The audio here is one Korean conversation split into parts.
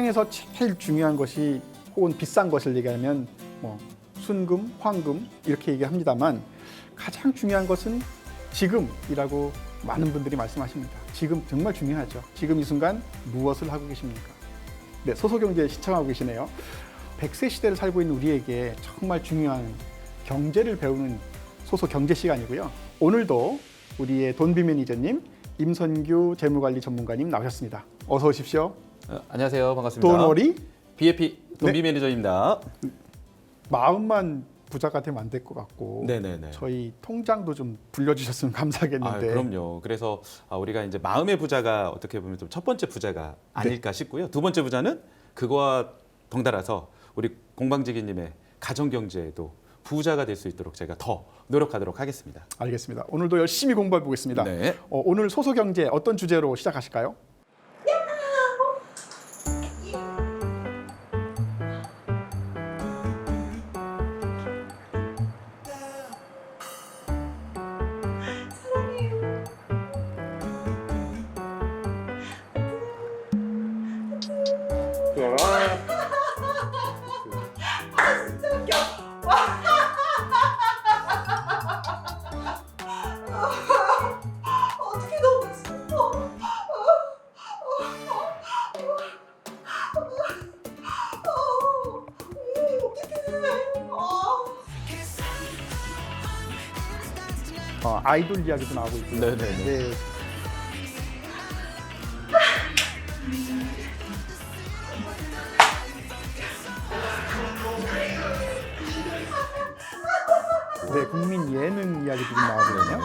세상에서 제일 중요한 것이 혹은 비싼 것을 얘기하면 뭐 순금, 황금 이렇게 얘기합니다만 가장 중요한 것은 지금이라고 많은 분들이 말씀하십니다. 지금 정말 중요하죠. 지금 이 순간 무엇을 하고 계십니까? 네, 소소경제 시청하고 계시네요. 100세 시대를 살고 있는 우리에게 정말 중요한 경제를 배우는 소소경제 시간이고요. 오늘도 우리의 돈비 매니저님 임선규 재무관리 전문가님 나오셨습니다. 어서 오십시오. 안녕하세요. 반갑습니다. 돈워리 BFP 돈비 네. 매니저입니다. 마음만 부자가 되면 안 될 것 같고 네네네. 저희 통장도 좀 불려주셨으면 감사하겠는데. 그럼요. 그래서 우리가 이제 마음의 부자가 어떻게 보면 좀 첫 번째 부자가 아닐까 싶고요. 두 번째 부자는 그거와 덩달아서 우리 공방지기님의 가정 경제에도 부자가 될 수 있도록 제가 더 노력하도록 하겠습니다. 알겠습니다. 오늘도 열심히 공부해 보겠습니다. 네. 오늘 소소경제 어떤 주제로 시작하실까요? 어떻게 너무 슬퍼. 아이돌 이야기도 나오고 있고요. 네네네. 네. 네, 국민 예능 이야기도 좀 나오거든요.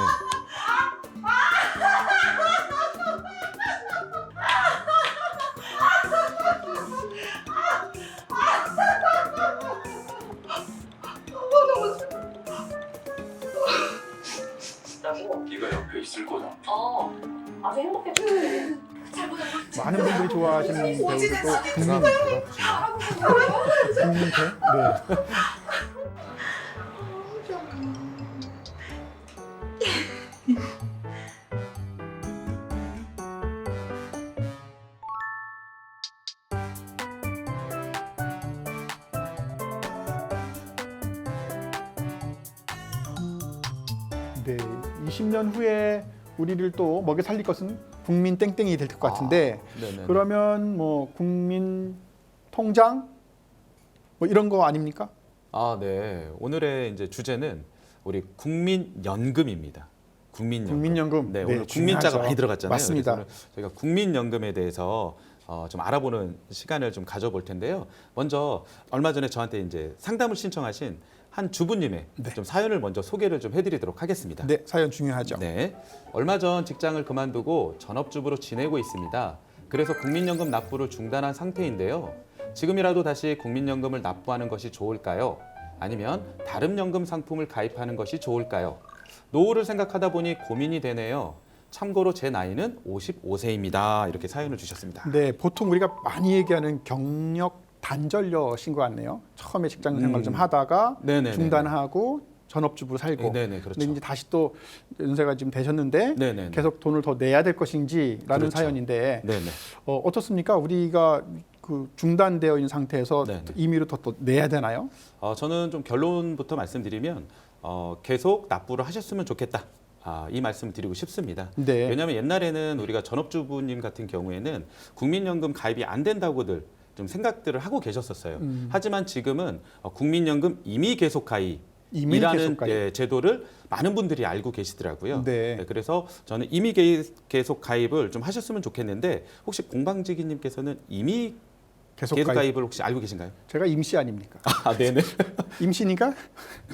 네가 옆에 있을 거잖아. 아주 행복해. 잘 보자. 많은 분들이 좋아하시는 배우들도 국민 국민대. 네. 네, 20년 후에 우리를 또 먹여 살릴 것은 국민 땡땡이 될 것 같은데 네네. 그러면 뭐 국민 통장 뭐 이런 거 아닙니까? 네. 오늘의 이제 주제는 우리 국민연금입니다. 국민연금. 국민연금. 네, 네, 오늘 국민자가 중요하죠. 많이 들어갔잖아요. 맞습니다. 그래서 오늘 저희가 국민연금에 대해서 좀 알아보는 시간을 좀 가져볼 텐데요. 먼저 얼마 전에 저한테 이제 상담을 신청하신 한 주부님의 네. 좀 사연을 먼저 소개를 좀 해드리도록 하겠습니다. 네, 사연 중요하죠. 네. 얼마 전 직장을 그만두고 전업주부로 지내고 있습니다. 그래서 국민연금 납부를 중단한 상태인데요. 지금이라도 다시 국민연금을 납부하는 것이 좋을까요? 아니면 다른 연금 상품을 가입하는 것이 좋을까요? 노후를 생각하다 보니 고민이 되네요. 참고로 제 나이는 55세입니다. 이렇게 사연을 주셨습니다. 네, 보통 우리가 많이 얘기하는 경력 단절녀신 것 같네요. 처음에 직장 생활을 좀 하다가 네네네. 중단하고 전업주부로 살고. 네네, 그렇죠. 근데 이제 다시 또 연세가 지금 되셨는데 네네네. 계속 돈을 더 내야 될 것인지라는 그렇죠. 사연인데 네네. 어떻습니까? 우리가 그 중단되어 있는 상태에서 네네. 임의로 또 내야 되나요? 저는 좀 결론부터 말씀드리면 계속 납부를 하셨으면 좋겠다. 이 말씀을 드리고 싶습니다. 네. 왜냐하면 옛날에는 우리가 전업주부님 같은 경우에는 국민연금 가입이 안 된다고들 좀 생각들을 하고 계셨었어요. 하지만 지금은 국민연금 임의 계속 임의 가입이라는 계속 가입. 제도를 많은 분들이 알고 계시더라고요. 네. 그래서 저는 임의 계속 가입을 좀 하셨으면 좋겠는데 혹시 공방지기님께서는 임의 계속 계속 가입. 가입을 혹시 알고 계신가요? 제가 임시 아닙니까? 네네. 임시니까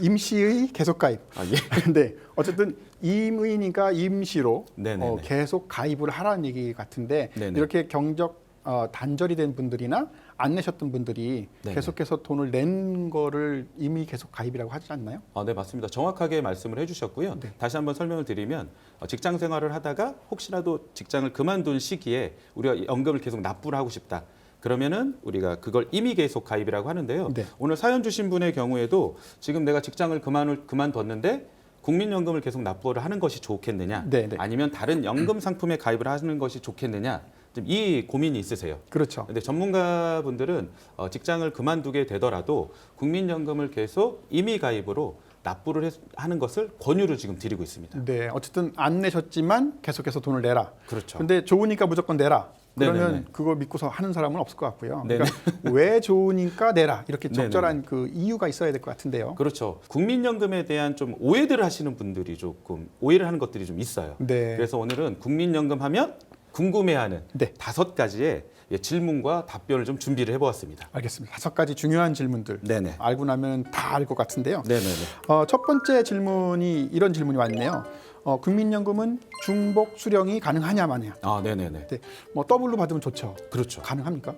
임시의 계속 가입. 예. 근데 어쨌든 임의니까 임시로 네네네. 계속 가입을 하라는 얘기 같은데 네네. 이렇게 경적 단절이 된 분들이나 안 내셨던 분들이 네네. 계속해서 돈을 낸 거를 임의 계속 가입이라고 하지 않나요? 네, 맞습니다. 정확하게 말씀을 해주셨고요. 네. 다시 한번 설명을 드리면 직장 생활을 하다가 혹시라도 직장을 그만둔 시기에 우리가 연금을 계속 납부를 하고 싶다. 그러면은 우리가 그걸 임의 계속 가입이라고 하는데요. 네. 오늘 사연 주신 분의 경우에도 지금 내가 직장을 그만뒀는데 국민연금을 계속 납부를 하는 것이 좋겠느냐, 네, 네. 아니면 다른 연금 상품에 가입을 하는 것이 좋겠느냐. 좀 이 고민이 있으세요. 그렇죠. 근데 전문가분들은 직장을 그만두게 되더라도 국민연금을 계속 임의 가입으로 납부를 하는 것을 권유를 지금 드리고 있습니다. 네, 어쨌든 안 내셨지만 계속해서 돈을 내라. 그렇죠. 근데 좋으니까 무조건 내라. 그러면 네네네. 그거 믿고서 하는 사람은 없을 것 같고요. 네네. 그러니까 왜 좋으니까 내라. 이렇게 네네네. 적절한 그 이유가 있어야 될 것 같은데요. 그렇죠. 국민연금에 대한 좀 오해들을 하시는 분들이 조금 오해를 하는 것들이 좀 있어요. 네. 그래서 오늘은 국민연금 하면 궁금해하는 네. 5가지의 질문과 답변을 좀 준비를 해보았습니다. 알겠습니다. 5가지 중요한 질문들. 네네. 알고 나면 다 알 것 같은데요. 네네네. 첫 번째 질문이 이런 질문이 왔네요. 국민연금은 중복 수령이 가능하냐 마냐. 아, 네네네. 네, 뭐 더블로 받으면 좋죠. 그렇죠. 가능합니까?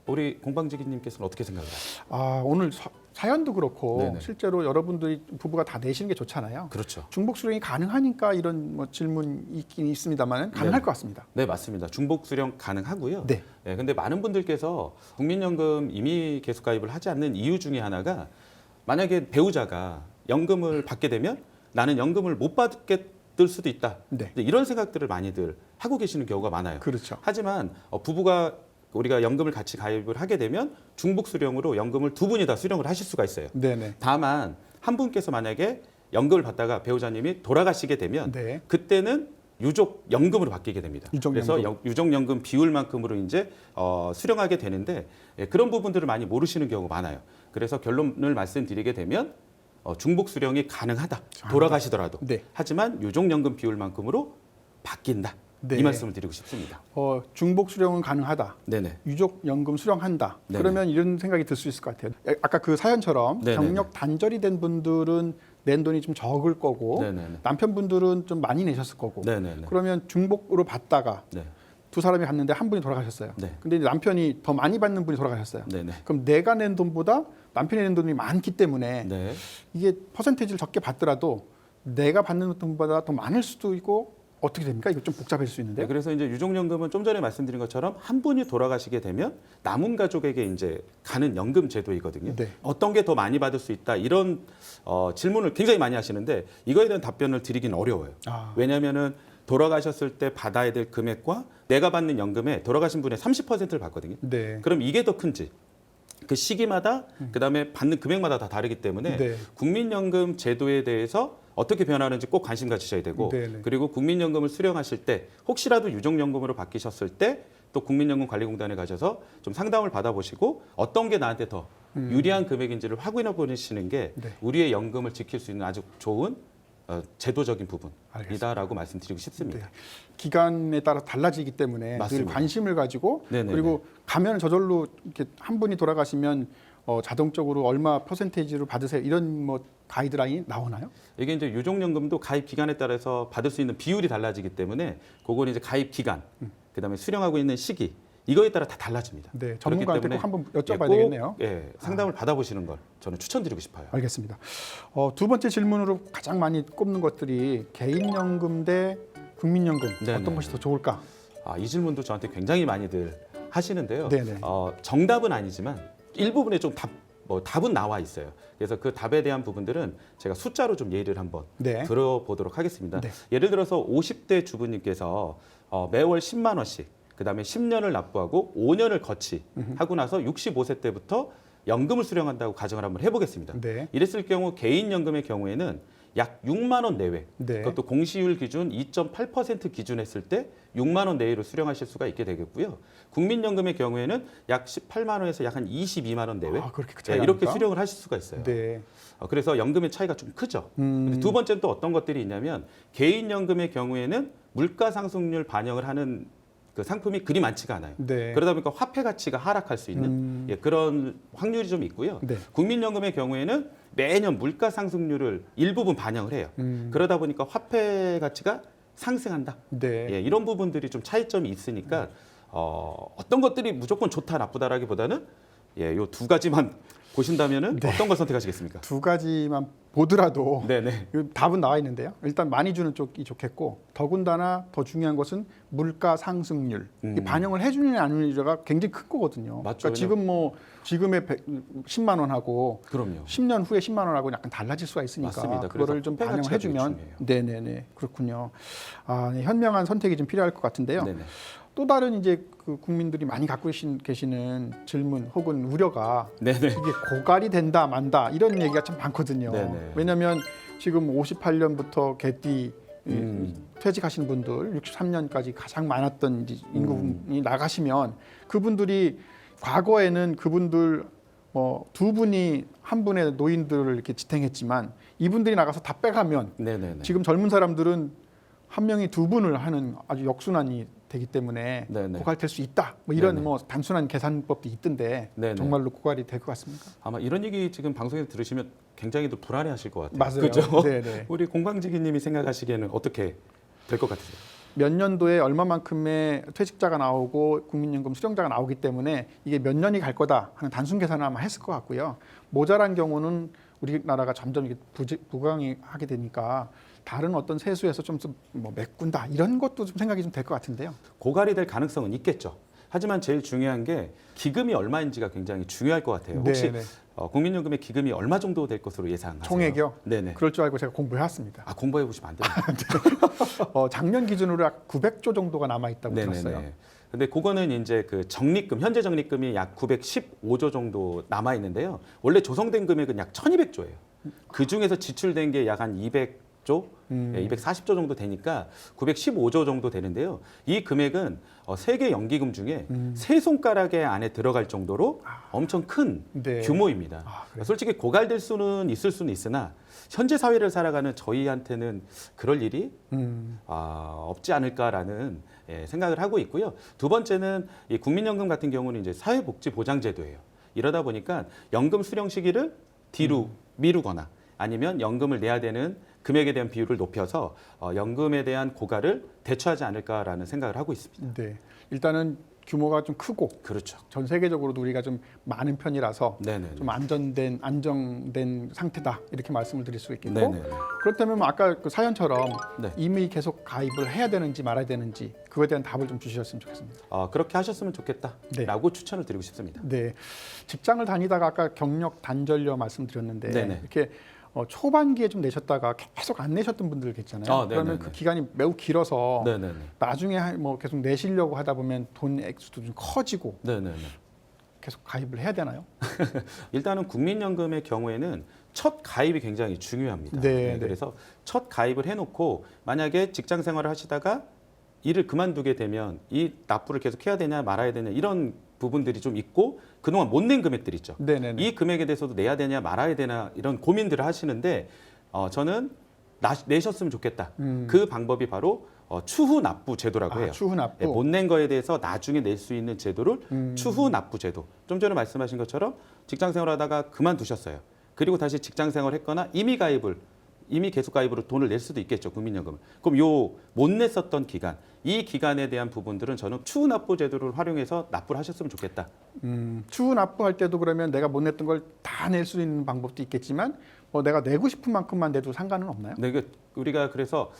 우리 공방지기님께서는 어떻게 생각하세요? 오늘 사연도 그렇고 네네. 실제로 여러분들이 부부가 다 내시는 게 좋잖아요. 그렇죠. 중복 수령이 가능하니까 이런 뭐 질문 있긴 있습니다만 가능할 것 같습니다. 네, 맞습니다. 중복 수령 가능하고요. 네. 근데 많은 분들께서 국민연금 임의 계속 가입을 하지 않는 이유 중에 하나가 만약에 배우자가 연금을 받게 되면 나는 연금을 못 받게 될 수도 있다. 네. 이런 생각들을 많이들 하고 계시는 경우가 많아요. 그렇죠. 하지만 부부가 우리가 연금을 같이 가입을 하게 되면 중복 수령으로 연금을 두 분이 다 수령을 하실 수가 있어요. 네네. 다만 한 분께서 만약에 연금을 받다가 배우자님이 돌아가시게 되면 네. 그때는 유족 연금으로 바뀌게 됩니다. 유족연금. 그래서 유족 연금 비율만큼으로 이제 수령하게 되는데 그런 부분들을 많이 모르시는 경우가 많아요. 그래서 결론을 말씀드리게 되면 중복 수령이 가능하다. 돌아가시더라도. 네. 하지만 유족 연금 비율만큼으로 바뀐다. 네. 이 말씀을 드리고 싶습니다. 중복 수령은 가능하다. 네네. 유족 연금 수령한다. 네네. 그러면 이런 생각이 들 수 있을 것 같아요. 아까 그 사연처럼 네네네. 경력 단절이 된 분들은 낸 돈이 좀 적을 거고 네네네. 남편분들은 좀 많이 내셨을 거고. 네네네. 그러면 중복으로 받다가 네. 두 사람이 갔는데 한 분이 돌아가셨어요. 네. 근데 이제 남편이 더 많이 받는 분이 돌아가셨어요. 네네. 그럼 내가 낸 돈보다 남편이 낸 돈이 많기 때문에 네. 이게 퍼센테이지를 적게 받더라도 내가 받는 돈보다 더 많을 수도 있고 어떻게 됩니까? 이거 좀 복잡해질 수 있는데. 네, 그래서 이제 유족연금은 좀 전에 말씀드린 것처럼 한 분이 돌아가시게 되면 남은 가족에게 이제 가는 연금 제도이거든요. 네. 어떤 게 더 많이 받을 수 있다 이런 질문을 굉장히 많이 하시는데 이거에 대한 답변을 드리기는 어려워요. 왜냐하면은 돌아가셨을 때 받아야 될 금액과 내가 받는 연금에 돌아가신 분의 30%를 받거든요. 네. 그럼 이게 더 큰지 그 시기마다 그다음에 받는 금액마다 다 다르기 때문에 네. 국민연금 제도에 대해서 어떻게 변하는지 꼭 관심 가지셔야 되고 네네. 그리고 국민연금을 수령하실 때 혹시라도 유족연금으로 바뀌셨을 때 또 국민연금관리공단에 가셔서 좀 상담을 받아보시고 어떤 게 나한테 더 유리한 금액인지를 확인해 보시는 게 네. 우리의 연금을 지킬 수 있는 아주 좋은 제도적인 부분이다라고 알겠습니다. 말씀드리고 싶습니다. 네. 기간에 따라 달라지기 때문에 맞습니다. 늘 관심을 가지고 네네네. 그리고 가면 저절로 이렇게 한 분이 돌아가시면 자동적으로 얼마 퍼센테이지로 받으세요 이런 뭐 가이드라인이 나오나요? 이게 이제 유족연금도 가입 기간에 따라서 받을 수 있는 비율이 달라지기 때문에 그거는 이제 가입 기간, 그다음에 수령하고 있는 시기 이거에 따라 다 달라집니다. 네, 그렇기 전문가한테 때문에 꼭 한번 여쭤봐야 꼭, 되겠네요. 상담을 받아보시는 걸 저는 추천드리고 싶어요. 알겠습니다. 두 번째 질문으로 가장 많이 꼽는 것들이 개인연금 대 국민연금 네네. 어떤 것이 더 좋을까? 이 질문도 저한테 굉장히 많이들 하시는데요. 네네. 정답은 아니지만 일부분에 좀 답은 나와 있어요. 그래서 그 답에 대한 부분들은 제가 숫자로 좀 예를 한번 네. 들어보도록 하겠습니다. 네. 예를 들어서 50대 주부님께서 매월 10만 원씩 그다음에 10년을 납부하고 5년을 거치하고 나서 65세 때부터 연금을 수령한다고 가정을 한번 해보겠습니다. 네. 이랬을 경우 개인연금의 경우에는 약 6만 원 내외, 네. 그것도 공시율 기준 2.8% 기준했을 때 6만 원 내외로 수령하실 수가 있게 되겠고요. 국민연금의 경우에는 약 18만 원에서 약 한 22만 원 내외, 그렇게 그 차이가 이렇게 납니까? 수령을 하실 수가 있어요. 네. 그래서 연금의 차이가 좀 크죠. 근데 두 번째는 또 어떤 것들이 있냐면 개인연금의 경우에는 물가 상승률 반영을 하는 그 상품이 그리 많지가 않아요. 네. 그러다 보니까 화폐 가치가 하락할 수 있는 그런 확률이 좀 있고요. 네. 국민연금의 경우에는 매년 물가 상승률을 일부분 반영을 해요. 그러다 보니까 화폐 가치가 상승한다. 네. 이런 부분들이 좀 차이점이 있으니까 어떤 것들이 무조건 좋다 나쁘다라기보다는 요 두 가지만 보신다면은 어떤 걸 선택하시겠습니까? 두 가지만 보더라도 네네. 그 답은 나와 있는데요. 일단 많이 주는 쪽이 좋겠고 더군다나 더 중요한 것은 물가 상승률. 이 반영을 해주느냐 안 해주느냐가 굉장히 큰 거거든요. 맞죠. 그러니까 지금의 10만 원하고 그럼요. 10년 후에 10만 원하고 약간 달라질 수가 있으니까 맞습니다. 그거를 그래서 좀 화폐 가치가 반영해주면 되게 중요해요. 네네네 그렇군요. 네, 현명한 선택이 좀 필요할 것 같은데요. 네네. 또 다른 이제 그 국민들이 많이 갖고 계시는 질문 혹은 우려가 네네. 이게 고갈이 된다 만다 이런 얘기가 참 많거든요. 네네. 왜냐하면 지금 58년부터 개띠 퇴직하신 분들 63년까지 가장 많았던 이제 인구분이 나가시면 그분들이 과거에는 그분들 두 분이 한 분의 노인들을 이렇게 지탱했지만 이분들이 나가서 다 빼가면 네네네. 지금 젊은 사람들은 한 명이 두 분을 하는 아주 역순환이 되기 때문에 네네. 고갈될 수 있다. 뭐 이런 네네. 뭐 단순한 계산법도 있던데 네네. 정말로 고갈이 될 것 같습니까? 아마 이런 얘기 지금 방송에서 들으시면 굉장히 또 불안해하실 것 같아요. 맞아요. 그죠? 네네. 우리 공방지기님이 생각하시기에는 어떻게 될 것 같으세요? 몇 년도에 얼마만큼의 퇴직자가 나오고 국민연금 수령자가 나오기 때문에 이게 몇 년이 갈 거다 하는 단순 계산을 아마 했을 것 같고요. 모자란 경우는 우리나라가 점점 이게 부강이 하게 되니까 다른 어떤 세수에서 좀 뭐 메꾼다 이런 것도 좀 생각이 좀 될 것 같은데요. 고갈이 될 가능성은 있겠죠. 하지만 제일 중요한 게 기금이 얼마인지가 굉장히 중요할 것 같아요. 혹시 네네. 국민연금의 기금이 얼마 정도 될 것으로 예상하세요? 총액이요? 네네. 그럴 줄 알고 제가 공부해왔습니다. 아 공부해 보시면 안 돼요. 작년 기준으로 약 900조 정도가 남아 있다고 들었어요. 근데 그거는 이제 그 적립금 현재 적립금이 약 915조 정도 남아 있는데요. 원래 조성된 금액은 약 1,200조예요. 그 중에서 지출된 게 약 한 200조, 240조 정도 되니까 915조 정도 되는데요. 이 금액은 세계 연기금 중에 세 손가락에 안에 들어갈 정도로 엄청 큰 네. 규모입니다. 그래요? 솔직히 고갈될 수는 있을 수는 있으나 현재 사회를 살아가는 저희한테는 그럴 일이 없지 않을까라는 생각을 하고 있고요. 두 번째는 이 국민연금 같은 경우는 이제 사회복지보장제도예요. 이러다 보니까 연금 수령 시기를 뒤로 미루거나 아니면 연금을 내야 되는 금액에 대한 비율을 높여서 연금에 대한 고갈을 대처하지 않을까라는 생각을 하고 있습니다. 네, 일단은 규모가 좀 크고 그렇죠. 전 세계적으로도 우리가 좀 많은 편이라서 네네. 좀 안정된 상태다 이렇게 말씀을 드릴 수 있겠고 네네. 그렇다면 뭐 아까 그 사연처럼 네. 이미 계속 가입을 해야 되는지 말아야 되는지 그거에 대한 답을 좀 주셨으면 좋겠습니다. 그렇게 하셨으면 좋겠다라고 추천을 드리고 싶습니다. 네, 직장을 다니다가 아까 경력 단절료 말씀드렸는데 네네. 이렇게 초반기에 좀 내셨다가 계속 안 내셨던 분들 계시잖아요. 그러면 네네네. 그 기간이 매우 길어서 네네네. 나중에 뭐 계속 내시려고 하다 보면 돈 액수도 좀 커지고 네네네. 계속 가입을 해야 되나요? 일단은 국민연금의 경우에는 첫 가입이 굉장히 중요합니다. 네. 그래서 첫 가입을 해놓고 만약에 직장 생활을 하시다가 일을 그만두게 되면 이 납부를 계속 해야 되냐 말아야 되냐 이런 부분들이 좀 있고 그동안 못 낸 금액들 있죠. 네네네. 이 금액에 대해서도 내야 되냐 말아야 되나 이런 고민들을 하시는데 저는 내셨으면 좋겠다. 그 방법이 바로 추후 납부 제도라고 해요. 추후 납부. 못 낸 거에 대해서 나중에 낼 수 있는 제도를 추후 납부 제도. 좀 전에 말씀하신 것처럼 직장 생활하다가 그만두셨어요. 그리고 다시 직장 생활했거나 이미 계속 가입으로 돈을 낼 수도 있겠죠, 국민연금을. 그럼 요 못 냈었던 기간, 이 기간에 대한 부분들은 저는 추후 납부 제도를 활용해서 납부를 하셨으면 좋겠다. 추후 납부할 때도 그러면 내가 못 냈던 걸 다 낼 수 있는 방법도 있겠지만 뭐 내가 내고 싶은 만큼만 내도 상관은 없나요? 네, 우리가 그래서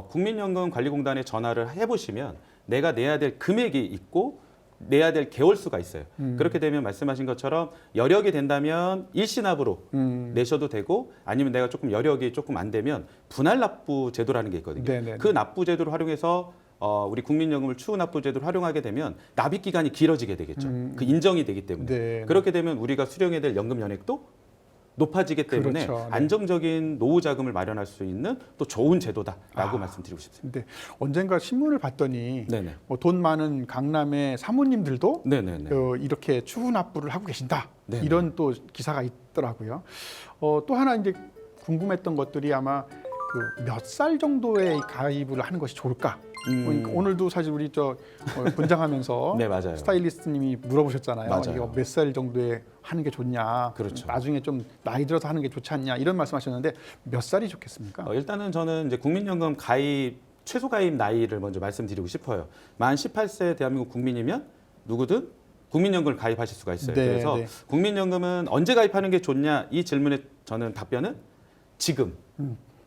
국민연금 관리공단에 전화를 해보시면 내가 내야 될 금액이 있고 내야 될 개월수가 있어요. 그렇게 되면 말씀하신 것처럼 여력이 된다면 일시납으로 내셔도 되고 아니면 내가 조금 여력이 조금 안 되면 분할 납부 제도라는 게 있거든요. 네네네. 그 납부 제도를 활용해서 우리 국민연금을 추후 납부 제도를 활용하게 되면 납입 기간이 길어지게 되겠죠. 그 인정이 되기 때문에. 네. 그렇게 되면 우리가 수령해야 될 연금 연액도 높아지기 때문에 그렇죠. 네. 안정적인 노후 자금을 마련할 수 있는 또 좋은 제도다라고 말씀드리고 싶습니다. 근데 언젠가 신문을 봤더니 네네. 뭐 돈 많은 강남의 사모님들도 네네네. 이렇게 추후 납부를 하고 계신다. 네네. 이런 또 기사가 있더라고요. 또 하나 이제 궁금했던 것들이 아마 그 몇 살 정도에 가입을 하는 것이 좋을까? 오늘도 사실 우리 분장하면서 네, 맞아요. 스타일리스트님이 물어보셨잖아요. 맞아요. 이거 몇 살 정도에 하는 게 좋냐? 그렇죠. 나중에 좀 나이 들어서 하는 게 좋지 않냐? 이런 말씀하셨는데 몇 살이 좋겠습니까? 일단은 저는 이제 국민연금 가입 최소 가입 나이를 먼저 말씀드리고 싶어요. 만 18세 대한민국 국민이면 누구든 국민연금을 가입하실 수가 있어요. 네, 그래서 네. 국민연금은 언제 가입하는 게 좋냐 이 질문에 저는 답변은 지금.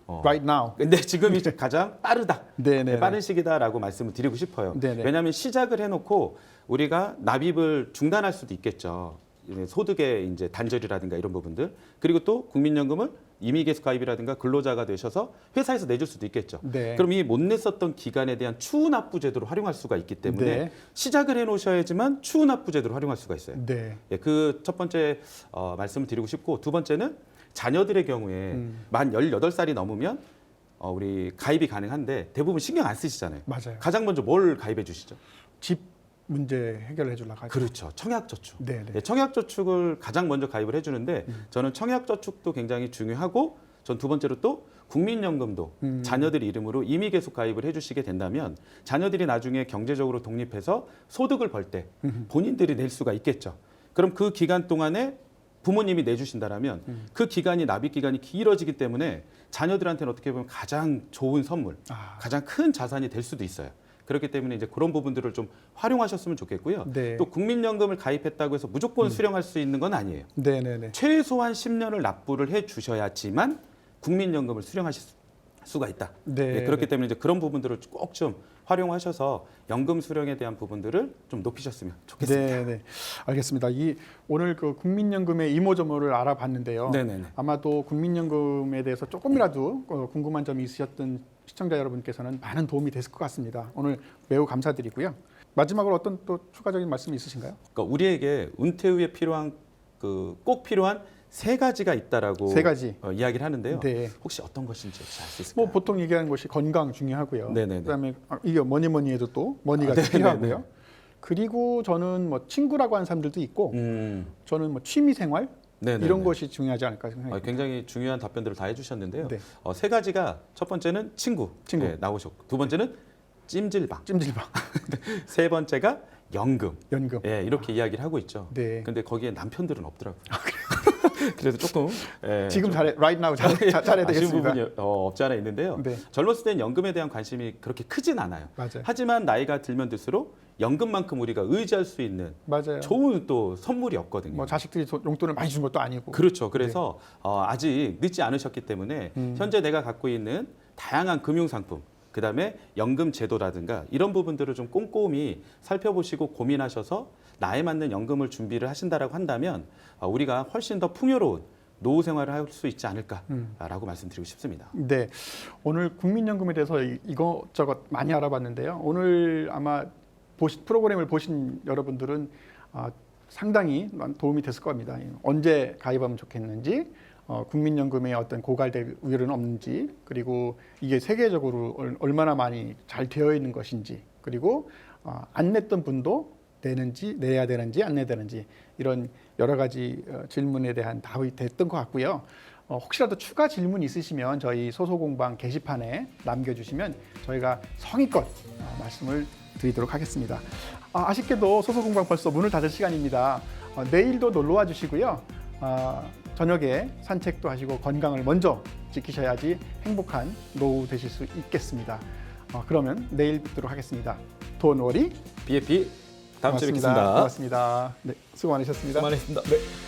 Right now. 근데 지금이 가장 빠르다. 네네. 빠른 시기다라고 말씀을 드리고 싶어요. 네네. 왜냐하면 시작을 해놓고 우리가 납입을 중단할 수도 있겠죠. 소득의 이제 단절이라든가 이런 부분들. 그리고 또 국민연금을 임의계속 가입이라든가 근로자가 되셔서 회사에서 내줄 수도 있겠죠. 네. 그럼 이 못 냈었던 기간에 대한 추후납부 제도를 활용할 수가 있기 때문에 네. 시작을 해놓으셔야지만 추후납부 제도를 활용할 수가 있어요. 네. 예, 그 첫 번째 말씀을 드리고 싶고, 두 번째는 자녀들의 경우에 만 18살이 넘으면 우리 가입이 가능한데 대부분 신경 안 쓰시잖아요. 맞아요. 가장 먼저 뭘 가입해 주시죠? 집 문제 해결해 주려고 하죠. 그렇죠. 청약저축. 네, 네. 예, 청약저축을 가장 먼저 가입을 해주는데 저는 청약저축도 굉장히 중요하고, 전 두 번째로 또 국민연금도 자녀들 이름으로 임의 계속 가입을 해주시게 된다면 자녀들이 나중에 경제적으로 독립해서 소득을 벌 때 본인들이 낼 수가 있겠죠. 그럼 그 기간 동안에 부모님이 내주신다라면 그 기간이 납입 기간이 길어지기 때문에 자녀들한테는 어떻게 보면 가장 좋은 선물, 가장 큰 자산이 될 수도 있어요. 그렇기 때문에 이제 그런 부분들을 좀 활용하셨으면 좋겠고요. 네. 또 국민연금을 가입했다고 해서 무조건 수령할 수 있는 건 아니에요. 네, 네, 네. 최소한 10년을 납부를 해 주셔야지만 국민연금을 수령하실 수가 있다. 네. 그렇기 때문에 이제 그런 부분들을 꼭 좀 활용하셔서 연금 수령에 대한 부분들을 좀 높이셨으면 좋겠습니다. 네, 네. 알겠습니다. 오늘 그 국민연금의 이모저모를 알아봤는데요. 네네네. 아마도 국민연금에 대해서 조금이라도 궁금한 점이 있으셨던 시청자 여러분께서는 많은 도움이 됐을 것 같습니다. 오늘 매우 감사드리고요. 마지막으로 어떤 또 추가적인 말씀이 있으신가요? 그러니까 우리에게 은퇴 후에 필요한 꼭 필요한 세 가지가 있다라고 세 가지. 이야기를 하는데요. 네. 혹시 어떤 것인지 혹시 알 수 있을까요? 뭐 보통 얘기하는 것이 건강 중요하고요. 네네네. 그다음에 이게 뭐니 해도 또 머니가 네네네. 필요하고요. 그리고 저는 뭐 친구라고 하는 사람들도 있고, 저는 뭐 취미 생활 네네네. 이런 것이 중요하지 않을까 생각합니다. 굉장히 중요한 답변들을 다 해주셨는데요. 네. 세 가지가 첫 번째는 친구. 네, 나오셨고, 두 번째는 찜질방, 찜질방, 세 번째가 연금. 연금. 이렇게 이야기를 하고 있죠. 네. 근데 거기에 남편들은 없더라고요. 그래서 조금 지금 좀 right now 잘해야 아쉬운 되겠습니다. 부분이 없지 않아 있는데요. 네. 젊었을 때는 연금에 대한 관심이 그렇게 크진 않아요. 맞아요. 하지만 나이가 들면 들수록 연금만큼 우리가 의지할 수 있는 맞아요. 좋은 또 선물이 없거든요. 뭐 자식들이 용돈을 많이 준 것도 아니고. 그렇죠. 그래서 아직 늦지 않으셨기 때문에 현재 내가 갖고 있는 다양한 금융 상품, 그다음에 연금 제도라든가 이런 부분들을 좀 꼼꼼히 살펴보시고 고민하셔서 나에 맞는 연금을 준비를 하신다라고 한다면 우리가 훨씬 더 풍요로운 노후 생활을 할 수 있지 않을까라고 말씀드리고 싶습니다. 네, 오늘 국민연금에 대해서 이것저것 많이 알아봤는데요. 오늘 아마 프로그램을 보신 여러분들은 상당히 도움이 됐을 겁니다. 언제 가입하면 좋겠는지, 국민연금에 어떤 고갈될 우려는 없는지, 그리고 이게 세계적으로 얼마나 많이 잘 되어 있는 것인지, 그리고 안 냈던 분도 내야 되는지 안 내야 되는지, 이런 여러 가지 질문에 대한 답이 됐던 것 같고요. 혹시라도 추가 질문 있으시면 저희 소소공방 게시판에 남겨주시면 저희가 성의껏 말씀을 드리도록 하겠습니다. 아쉽게도 소소공방 벌써 문을 닫을 시간입니다. 내일도 놀러와 주시고요. 저녁에 산책도 하시고 건강을 먼저 지키셔야지 행복한 노후 되실 수 있겠습니다. 그러면 내일 뵙도록 하겠습니다. Don't worry. BFP 다음 주에 뵙겠습니다. 고맙습니다. 네, 수고 많으셨습니다. 수고 많으셨습니다. 네.